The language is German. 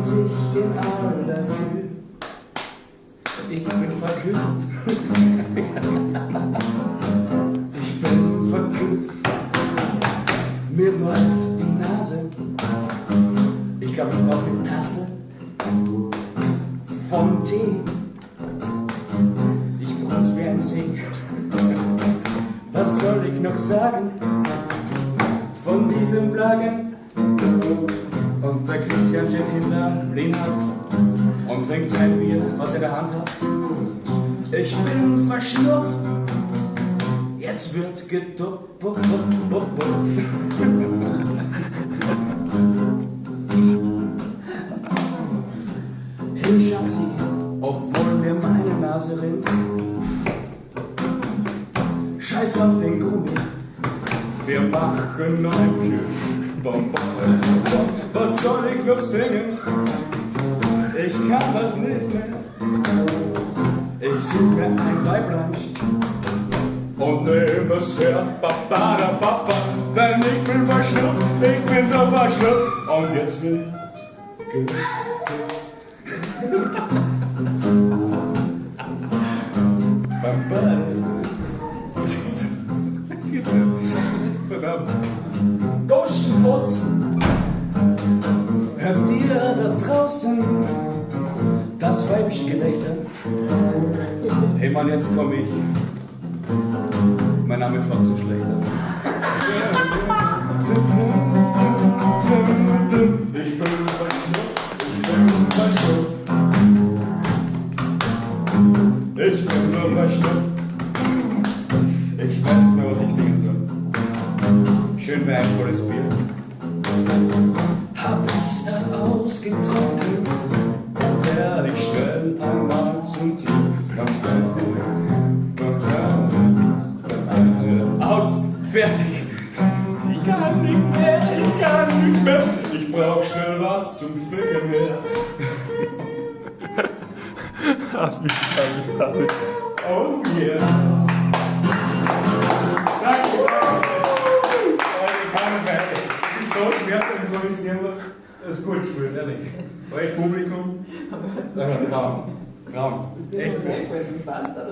sich in aller Früh. Ich bin verkühlt. Ich bin verkühlt. Mir läuft die Nase. Ich glaube, ich brauche eine Tasse von Tee. Ich brunz wie ein See. Was soll ich noch sagen von diesem Blagen? Und der Christian steht hinter Linhard und trinkt sein Bier, was er in der Hand hat. Ich bin verschnupft, jetzt wird geduppt. Hey Schatzi, obwohl mir meine Nase rinnt, scheiß auf den Gummi, wir machen ein Was soll ich noch singen? Ich kann das nicht mehr. Ich suche mir ein Weiblein und nehme es her, Papa, denn ich bin verschnupft, ich bin so verschnupft und jetzt wird Was ist das? Verdammt. Goschenfotzen, hört ihr da draußen das weibliche Gelächter? Hey Mann, jetzt komm ich. Mein Name ist Fotzenschlechter. Ich bin verschnupft, ich bin so verschnupft. Ich weiß nicht mehr, was ich singen soll. Schön wäre ein volles Bier. Hab ich's erst ausgetrunken, dann werde ich schnell einmal zum Tier. Aus, fertig. Ich kann nicht mehr. Ich brauch schnell was zum Ficken her. Oh yeah. Danke. Es ist so schwer zu improvisieren, das ist gut gespielt, ehrlich. Euch Publikum, Traum. Echt, weil es Spaß hat.